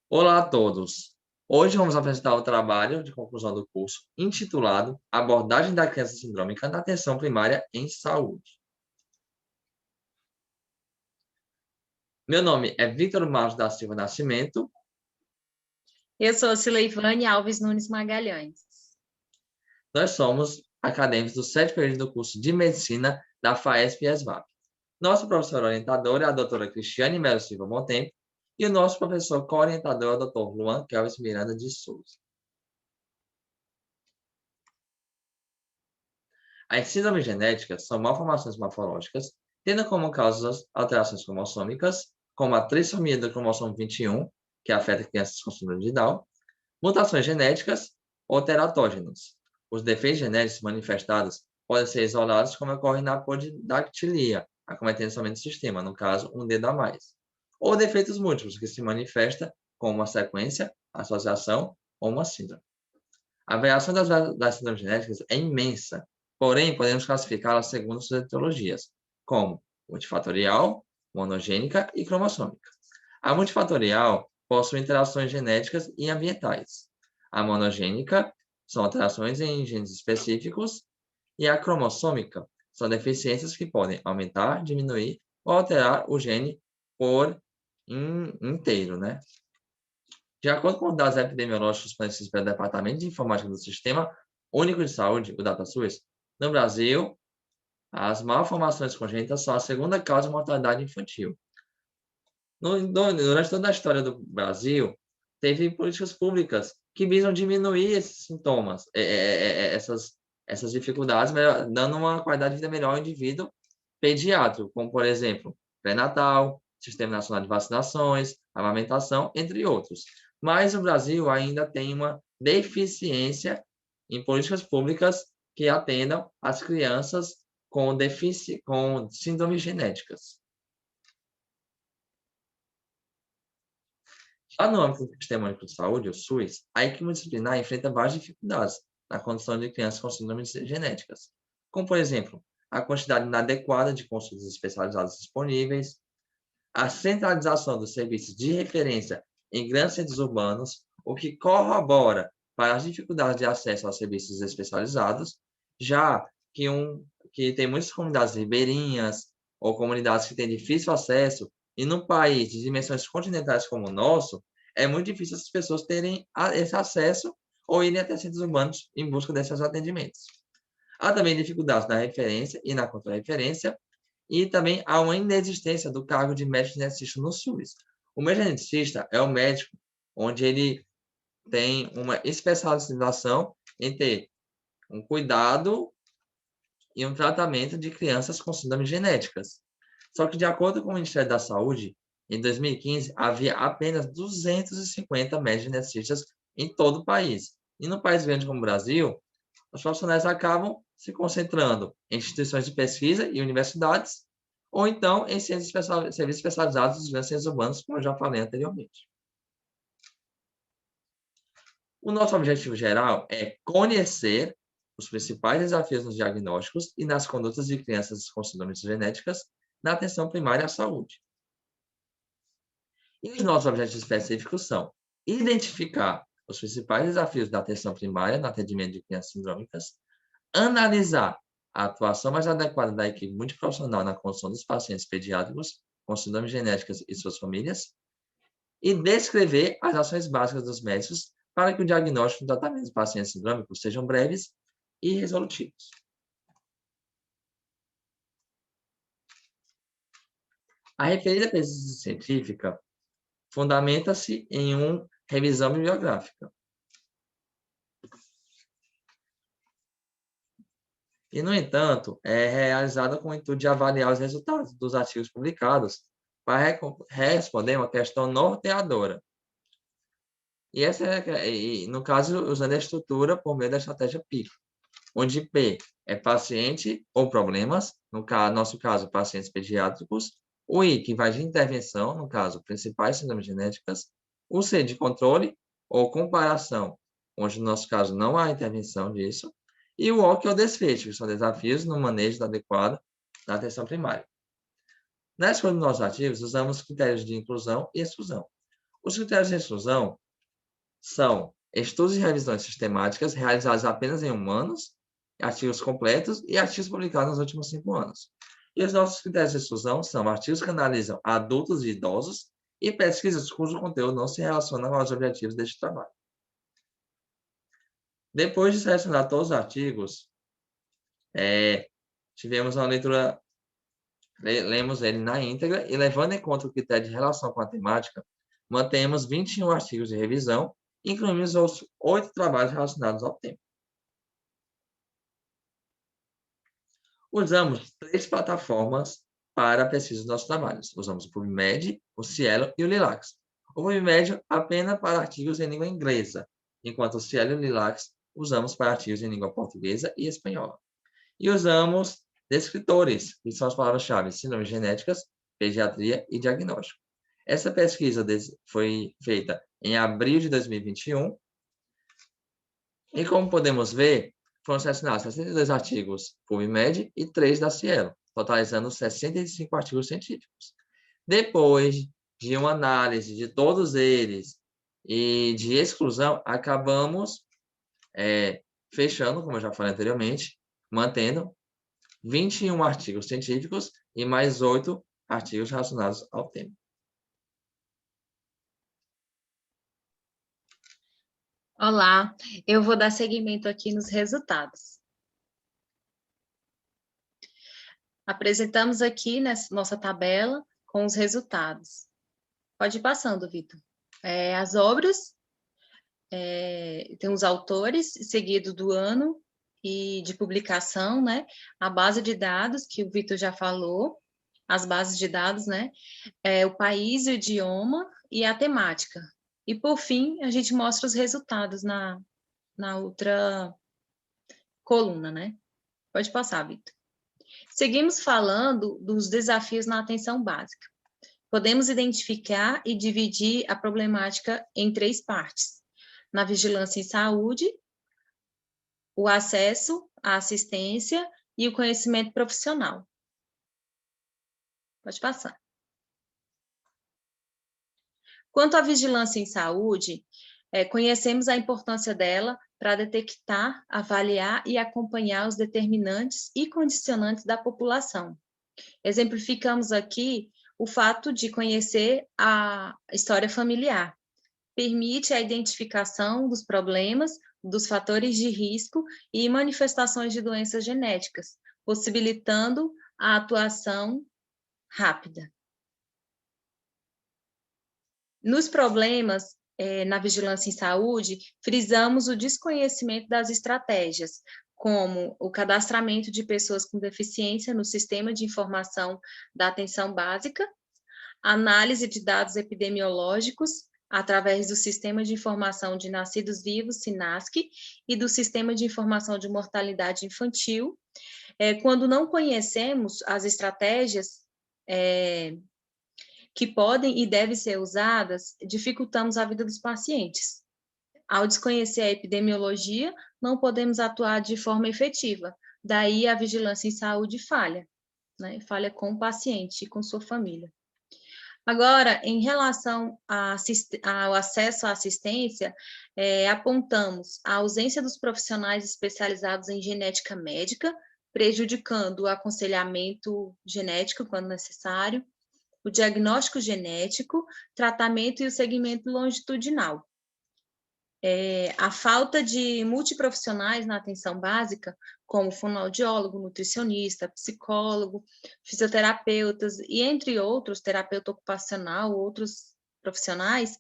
Olá a todos! Hoje vamos apresentar o trabalho de conclusão do curso intitulado Abordagem da Criança Sindrômica na Atenção Primária em Saúde. Meu nome é Victor Marcos da Silva Nascimento. Eu sou Cileivane Alves Nunes Magalhães. Nós somos acadêmicos do 7º período do curso de Medicina da FAESP e ESVAP. Nossa professora orientadora é a doutora Cristiane Melo Silva Montempo e o nosso professor co-orientador é o doutor Luan Kelvis Miranda de Souza. As síndromes genéticas são malformações morfológicas, tendo como causas alterações cromossômicas, como a trissomia do cromossomo 21, que afeta crianças com síndrome de Down, mutações genéticas ou teratógenos. Os defeitos genéticos manifestados podem ser isolados, como ocorre na podidactilia, acometendo somente o sistema, no caso, um dedo a mais. Ou defeitos múltiplos, que se manifesta como uma sequência, associação ou uma síndrome. A variação das síndromes genéticas é imensa, porém, podemos classificá-las segundo suas etiologias, como multifatorial, monogênica e cromossômica. A multifatorial possui interações genéticas e ambientais. A monogênica são alterações em genes específicos e a cromossômica são deficiências que podem aumentar, diminuir ou alterar o gene por inteiro, né? De acordo com os dados epidemiológicos fornecidos pelo Departamento de Informática do Sistema Único de Saúde, o DataSUS, no Brasil, as malformações congênitas são a segunda causa de mortalidade infantil. Durante toda a história do Brasil, teve políticas públicas que visam diminuir esses sintomas, essas dificuldades, dando uma qualidade de vida melhor ao indivíduo pediátrico, como, por exemplo, pré-natal, Sistema Nacional de Vacinações, amamentação, entre outros. Mas o Brasil ainda tem uma deficiência em políticas públicas que atendam as crianças com síndromes genéticas. Já no âmbito do Sistema Único de Saúde, o SUS, a equipe multidisciplinar enfrenta várias dificuldades na condição de crianças com síndromes genéticas, como, por exemplo, a quantidade inadequada de consultas especializadas disponíveis, a centralização dos serviços de referência em grandes centros urbanos, o que corrobora para as dificuldades de acesso aos serviços especializados, já que tem muitas comunidades ribeirinhas ou comunidades que têm difícil acesso, e num país de dimensões continentais como o nosso, é muito difícil essas pessoas terem esse acesso ou irem até centros urbanos em busca desses atendimentos. Há também dificuldades na referência e na contra-referência, e também há uma inexistência do cargo de médico geneticista no SUS. O médico geneticista é o médico onde ele tem uma especialização em ter um cuidado e um tratamento de crianças com síndromes genéticas. Só que, de acordo com o Ministério da Saúde, em 2015, havia apenas 250 médicos geneticistas em todo o país. E no país grande como o Brasil, os profissionais acabam se concentrando em instituições de pesquisa e universidades, ou então em serviços especializados dos grandes centros urbanos, como eu já falei anteriormente. O nosso objetivo geral é conhecer os principais desafios nos diagnósticos e nas condutas de crianças com síndromes genéticas na atenção primária à saúde. E os nossos objetivos específicos são identificar os principais desafios da atenção primária no atendimento de crianças sindrômicas, analisar a atuação mais adequada da equipe multiprofissional na condução dos pacientes pediátricos com síndromes genéticas e suas famílias, e descrever as ações básicas dos médicos para que o diagnóstico e o tratamento dos pacientes sindrômicos sejam breves e resolutivos. A referida pesquisa científica fundamenta-se em uma revisão bibliográfica. E, no entanto, é realizada com o intuito de avaliar os resultados dos artigos publicados para responder uma questão norteadora. E no caso, usando a estrutura por meio da estratégia PICO, onde P é paciente ou problemas, no nosso caso, pacientes pediátricos, o I, que vai de intervenção, no caso, principais síndromes genéticas, o C, de controle ou comparação, onde, no nosso caso, não há intervenção disso, e o O, que é o desfecho, que são desafios no manejo adequado da atenção primária. Na escolha dos nossos ativos, usamos critérios de inclusão e exclusão. Os critérios de exclusão são estudos e revisões sistemáticas realizados apenas em humanos, artigos completos e artigos publicados nos últimos 5 anos. E os nossos critérios de exclusão são artigos que analisam adultos e idosos e pesquisas cujo conteúdo não se relaciona aos objetivos deste trabalho. Depois de selecionar todos os artigos, tivemos uma leitura, lemos ele na íntegra e, levando em conta o critério de relação com a temática, mantemos 21 artigos de revisão, incluímos os 8 trabalhos relacionados ao tema. Usamos 3 plataformas para a pesquisa dos nossos trabalhos. Usamos o PubMed, o Cielo e o Lilacs. O PubMed apenas para artigos em língua inglesa, enquanto o Cielo e o Lilacs usamos para artigos em língua portuguesa e espanhola. E usamos descritores, que são as palavras-chave síndromes genéticas, pediatria e diagnóstico. Essa pesquisa foi feita em abril de 2021 e, como podemos ver, foram selecionados 62 artigos PubMed e 3 da Cielo, totalizando 65 artigos científicos. Depois de uma análise de todos eles e de exclusão, acabamos fechando, como eu já falei anteriormente, mantendo 21 artigos científicos e mais 8 artigos relacionados ao tema. Olá, eu vou dar seguimento aqui nos resultados. Apresentamos aqui nessa nossa tabela com os resultados. Pode ir passando, Vitor. As obras, tem os autores, seguido do ano e de publicação, né? A base de dados, que o Vitor já falou, as bases de dados, né? O país, o idioma e a temática. E, por fim, a gente mostra os resultados na outra coluna, né? Pode passar, Vitor. Seguimos falando dos desafios na atenção básica. Podemos identificar e dividir a problemática em 3 partes. Na vigilância em saúde, o acesso à assistência e o conhecimento profissional. Pode passar. Quanto à vigilância em saúde, conhecemos a importância dela para detectar, avaliar e acompanhar os determinantes e condicionantes da população. Exemplificamos aqui o fato de conhecer a história familiar. Permite a identificação dos problemas, dos fatores de risco e manifestações de doenças genéticas, possibilitando a atuação rápida. Nos problemas, na vigilância em saúde, frisamos o desconhecimento das estratégias, como o cadastramento de pessoas com deficiência no Sistema de Informação da Atenção Básica, análise de dados epidemiológicos através do Sistema de Informação de Nascidos Vivos, SINASC, e do Sistema de Informação de Mortalidade Infantil. Quando não conhecemos as estratégias que podem e devem ser usadas, dificultamos a vida dos pacientes. Ao desconhecer a epidemiologia, não podemos atuar de forma efetiva. Daí a vigilância em saúde falha, né? Falha com o paciente e com sua família. Agora, em relação ao acesso à assistência, apontamos a ausência dos profissionais especializados em genética médica, prejudicando o aconselhamento genético quando necessário, o diagnóstico genético, tratamento e o segmento longitudinal. A falta de multiprofissionais na atenção básica, como fonoaudiólogo, nutricionista, psicólogo, fisioterapeutas e, entre outros, terapeuta ocupacional, outros profissionais,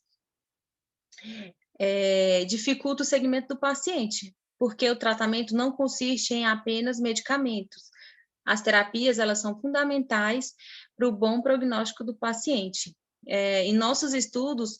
dificulta o segmento do paciente, porque o tratamento não consiste em apenas medicamentos. As terapias, elas são fundamentais para o bom prognóstico do paciente. Em nossos estudos,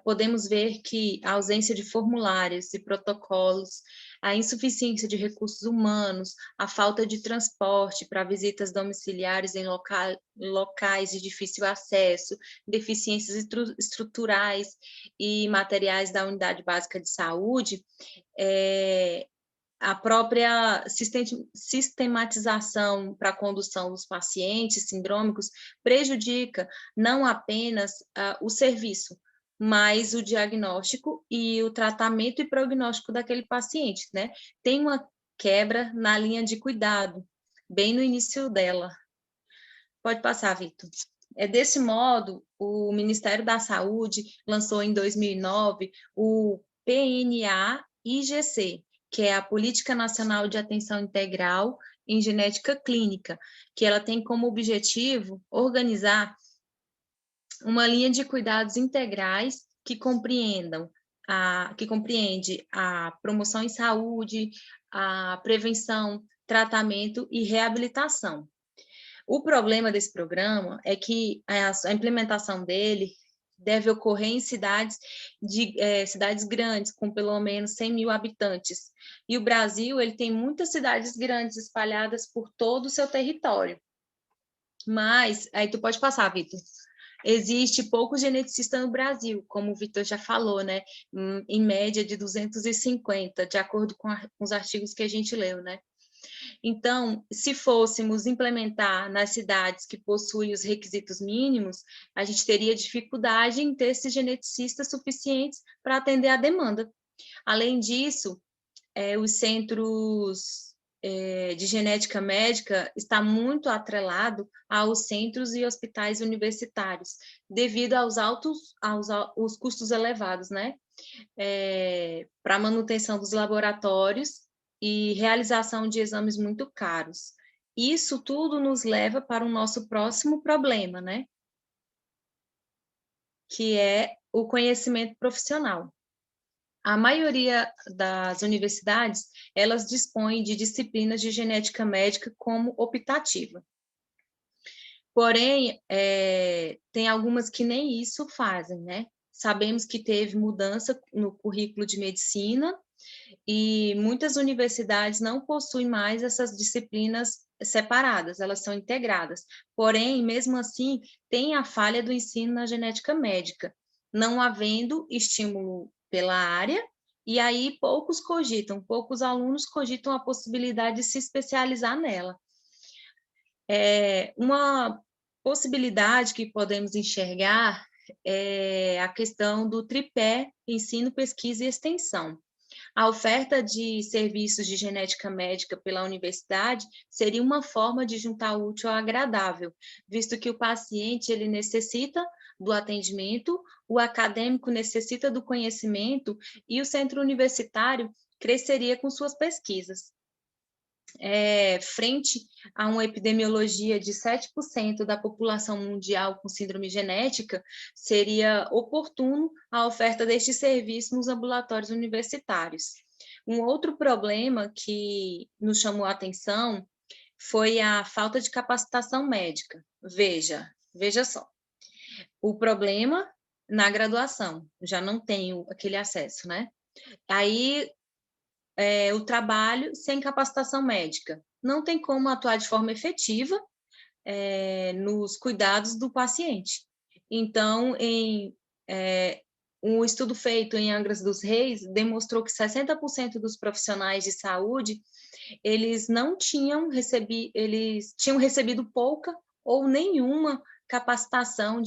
podemos ver que a ausência de formulários e protocolos, a insuficiência de recursos humanos, a falta de transporte para visitas domiciliares em locais de difícil acesso, deficiências estruturais e materiais da unidade básica de saúde, a própria sistematização para a condução dos pacientes sindrômicos prejudica não apenas o serviço, mais o diagnóstico e o tratamento e prognóstico daquele paciente, né? Tem uma quebra na linha de cuidado, bem no início dela. Pode passar, Vitor. Desse modo, o Ministério da Saúde lançou em 2009 o PNA-IGC, que é a Política Nacional de Atenção Integral em Genética Clínica, que ela tem como objetivo organizar uma linha de cuidados integrais que compreende a promoção em saúde, a prevenção, tratamento e reabilitação. O problema desse programa é que a implementação dele deve ocorrer em cidades grandes, com pelo menos 100 mil habitantes. E o Brasil ele tem muitas cidades grandes espalhadas por todo o seu território. Mas, aí tu pode passar, Vitor. Existe pouco geneticista no Brasil, como o Vitor já falou, né? Em média de 250, de acordo com os artigos que a gente leu, né? Então, se fôssemos implementar nas cidades que possuem os requisitos mínimos, a gente teria dificuldade em ter esses geneticistas suficientes para atender a demanda. Além disso, os centros de genética médica está muito atrelado aos centros e hospitais universitários, devido aos custos elevados, né? Para a manutenção dos laboratórios e realização de exames muito caros. Isso tudo nos leva para o nosso próximo problema, né? Que é o conhecimento profissional. A maioria das universidades, elas dispõem de disciplinas de genética médica como optativa. Porém, tem algumas que nem isso fazem, né? Sabemos que teve mudança no currículo de medicina e muitas universidades não possuem mais essas disciplinas separadas, elas são integradas. Porém, mesmo assim, tem a falha do ensino na genética médica, não havendo estímulo pela área, e aí poucos alunos cogitam a possibilidade de se especializar nela. Uma possibilidade que podemos enxergar é a questão do tripé ensino, pesquisa e extensão. A oferta de serviços de genética médica pela universidade seria uma forma de juntar o útil ao agradável, visto que o paciente ele necessita do atendimento, o acadêmico necessita do conhecimento e o centro universitário cresceria com suas pesquisas. Frente a uma epidemiologia de 7% da população mundial com síndrome genética, seria oportuno a oferta deste serviço nos ambulatórios universitários. Um outro problema que nos chamou a atenção foi a falta de capacitação médica. Veja só, o problema na graduação, já não tenho aquele acesso, né? Aí, o trabalho sem capacitação médica. Não tem como atuar de forma efetiva nos cuidados do paciente. Então, um estudo feito em Angra dos Reis demonstrou que 60% dos profissionais de saúde, eles tinham recebido pouca ou nenhuma capacitação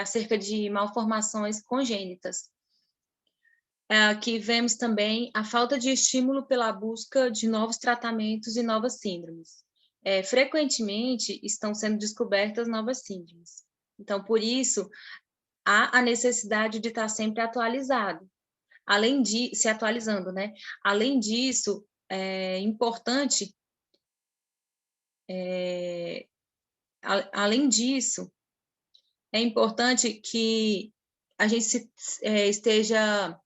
acerca de malformações congênitas. Aqui vemos também a falta de estímulo pela busca de novos tratamentos e novas síndromes. Frequentemente estão sendo descobertas novas síndromes. Então, por isso, há a necessidade de estar sempre atualizado. Se atualizando, né? Além disso, é importante que a gente esteja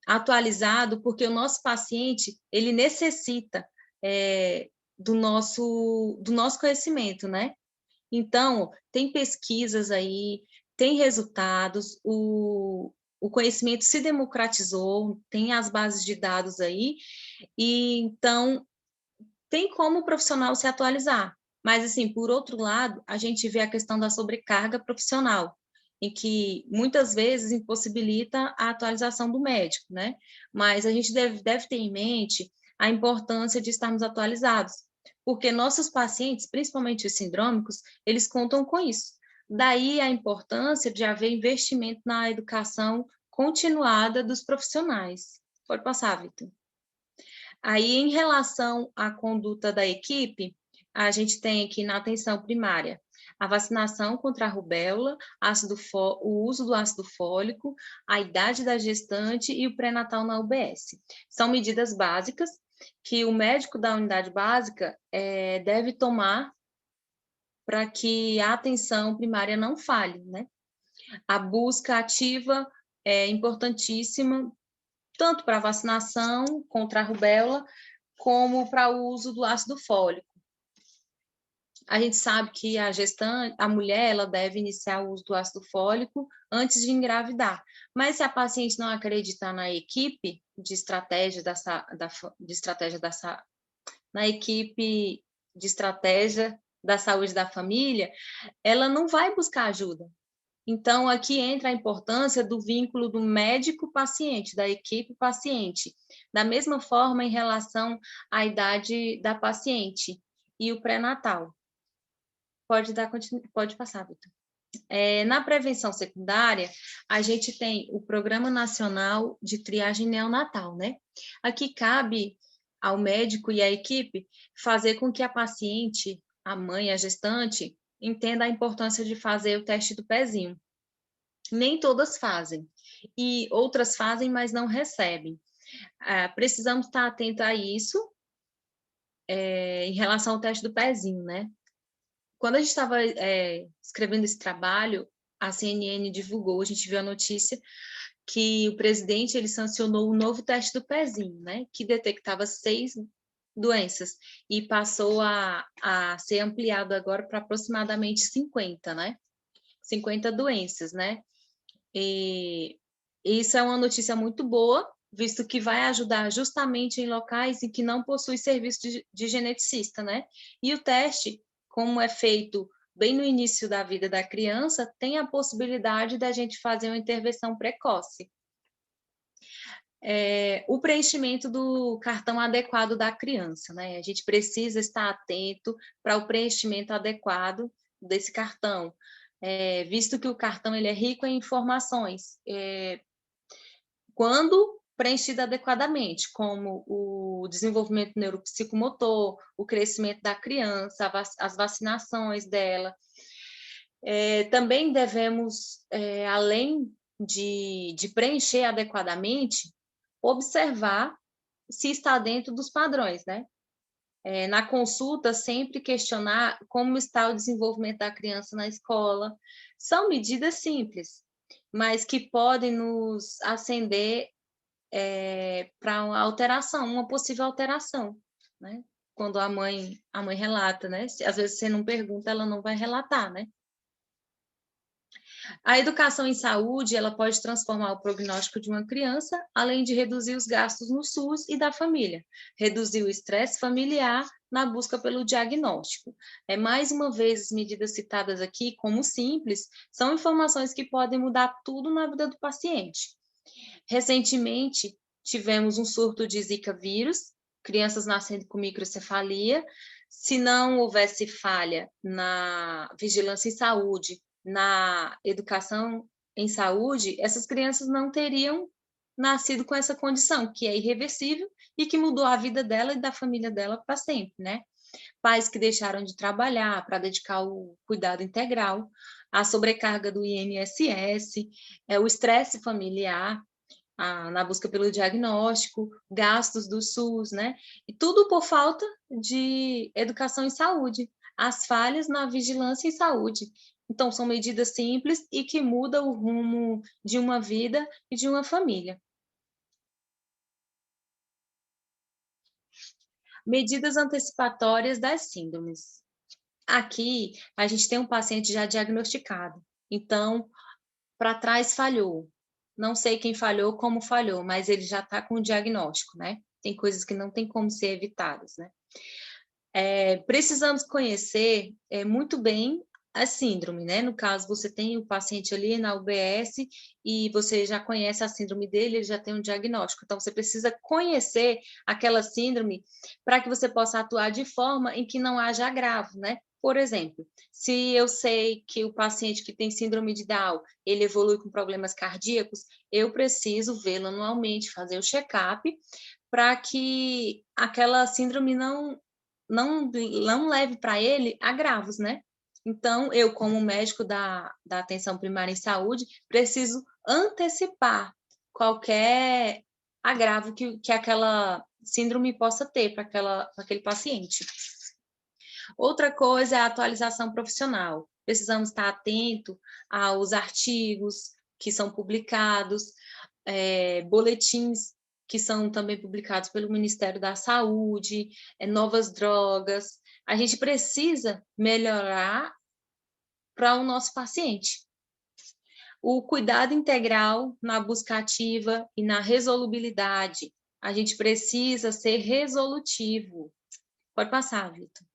atualizado, porque o nosso paciente ele necessita do nosso conhecimento, né? Então, tem pesquisas aí, tem resultados, o conhecimento se democratizou, tem as bases de dados aí, e então tem como o profissional se atualizar. Mas, assim, por outro lado, a gente vê a questão da sobrecarga profissional, em que muitas vezes impossibilita a atualização do médico, né? Mas a gente deve ter em mente a importância de estarmos atualizados, porque nossos pacientes, principalmente os sindrômicos, eles contam com isso. Daí a importância de haver investimento na educação continuada dos profissionais. Pode passar, Vitor. Aí, em relação à conduta da equipe, a gente tem aqui na atenção primária a vacinação contra a rubéola, o uso do ácido fólico, a idade da gestante e o pré-natal na UBS. São medidas básicas que o médico da unidade básica deve tomar para que a atenção primária não falhe, né? A busca ativa é importantíssima, tanto para a vacinação contra a rubéola, como para o uso do ácido fólico. A gente sabe que a mulher, ela deve iniciar o uso do ácido fólico antes de engravidar. Mas se a paciente não acreditar na equipe de estratégia da saúde da família, ela não vai buscar ajuda. Então, aqui entra a importância do vínculo do médico-paciente, da equipe-paciente, da mesma forma em relação à idade da paciente e o pré-natal. Pode passar, Vitor. Na prevenção secundária, a gente tem o Programa Nacional de Triagem Neonatal, né? Aqui cabe ao médico e à equipe fazer com que a paciente, a mãe, a gestante, entenda a importância de fazer o teste do pezinho. Nem todas fazem, e outras fazem, mas não recebem. Precisamos estar atentos a isso em relação ao teste do pezinho, né? Quando a gente estava escrevendo esse trabalho, a CNN divulgou, a gente viu a notícia que o presidente ele sancionou o novo teste do pezinho, né? Que detectava 6 doenças e passou a ser ampliado agora para aproximadamente 50, né? 50 doenças, né? E isso é uma notícia muito boa, visto que vai ajudar justamente em locais em que não possui serviço de geneticista, né? E o teste, como é feito bem no início da vida da criança, tem a possibilidade da gente fazer uma intervenção precoce. O preenchimento do cartão adequado da criança, né? A gente precisa estar atento para o preenchimento adequado desse cartão, visto que o cartão ele é rico em informações, quando preenchido adequadamente, como o desenvolvimento neuropsicomotor, o crescimento da criança, as vacinações dela. Também devemos, além de preencher adequadamente, observar se está dentro dos padrões, né? Na consulta, sempre questionar como está o desenvolvimento da criança na escola. São medidas simples, mas que podem nos acender para uma possível alteração, né? Quando a mãe relata, né? Às vezes você não pergunta, ela não vai relatar, né? A educação em saúde, ela pode transformar o prognóstico de uma criança, além de reduzir os gastos no SUS e da família, reduzir o estresse familiar na busca pelo diagnóstico. Mais uma vez, as medidas citadas aqui, como simples, são informações que podem mudar tudo na vida do paciente. Recentemente, tivemos um surto de Zika vírus, crianças nascendo com microcefalia. Se não houvesse falha na vigilância em saúde, na educação em saúde, essas crianças não teriam nascido com essa condição, que é irreversível e que mudou a vida dela e da família dela para sempre, né? Pais que deixaram de trabalhar para dedicar o cuidado integral, a sobrecarga do INSS, o estresse familiar, na busca pelo diagnóstico, gastos do SUS, né? E tudo por falta de educação em saúde, as falhas na vigilância em saúde. Então, são medidas simples e que mudam o rumo de uma vida e de uma família. Medidas antecipatórias das síndromes. Aqui, a gente tem um paciente já diagnosticado. Então, para trás falhou. Não sei quem falhou, como falhou, mas ele já está com o diagnóstico, né? Tem coisas que não tem como ser evitadas, né? Precisamos conhecer muito bem a síndrome, né? No caso, você tem o paciente ali na UBS e você já conhece a síndrome dele, ele já tem um diagnóstico. Então, você precisa conhecer aquela síndrome para que você possa atuar de forma em que não haja agravo, né? Por exemplo, se eu sei que o paciente que tem síndrome de Down, ele evolui com problemas cardíacos, eu preciso vê-lo anualmente, fazer o check-up, para que aquela síndrome não leve para ele agravos, né. Então, eu como médico da atenção primária em saúde, preciso antecipar qualquer agravo que aquela síndrome possa ter para aquele paciente. Outra coisa é a atualização profissional. Precisamos estar atento aos artigos que são publicados, boletins que são também publicados pelo Ministério da Saúde, novas drogas. A gente precisa melhorar para o nosso paciente. O cuidado integral na busca ativa e na resolubilidade. A gente precisa ser resolutivo. Pode passar, Vitor.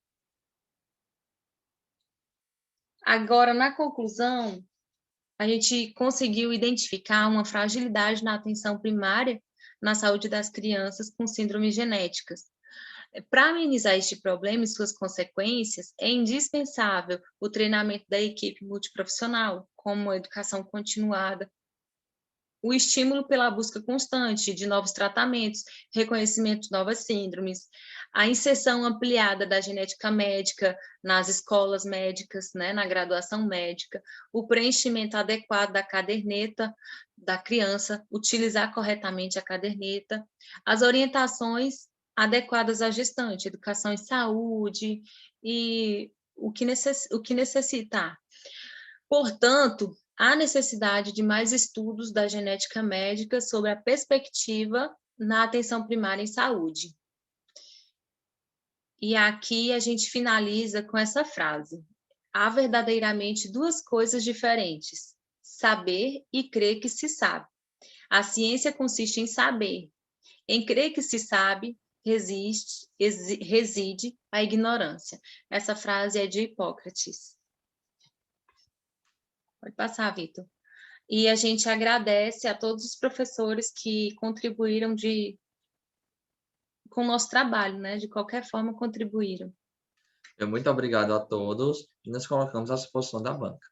Agora, na conclusão, a gente conseguiu identificar uma fragilidade na atenção primária na saúde das crianças com síndromes genéticas. Para amenizar este problema e suas consequências, é indispensável o treinamento da equipe multiprofissional, como a educação continuada, o estímulo pela busca constante de novos tratamentos, reconhecimento de novas síndromes, a inserção ampliada da genética médica nas escolas médicas, né, na graduação médica, o preenchimento adequado da caderneta da criança, utilizar corretamente a caderneta, as orientações adequadas à gestante, educação em saúde e o que necessitar. Portanto, há necessidade de mais estudos da genética médica sobre a perspectiva na atenção primária em saúde. E aqui a gente finaliza com essa frase: há verdadeiramente duas coisas diferentes, saber e crer que se sabe. A ciência consiste em saber. Em crer que se sabe, reside a ignorância. Essa frase é de Hipócrates. Pode passar, Vitor. E a gente agradece a todos os professores que contribuíram com o nosso trabalho, né? De qualquer forma, contribuíram. Muito obrigado a todos e nos colocamos à disposição da banca.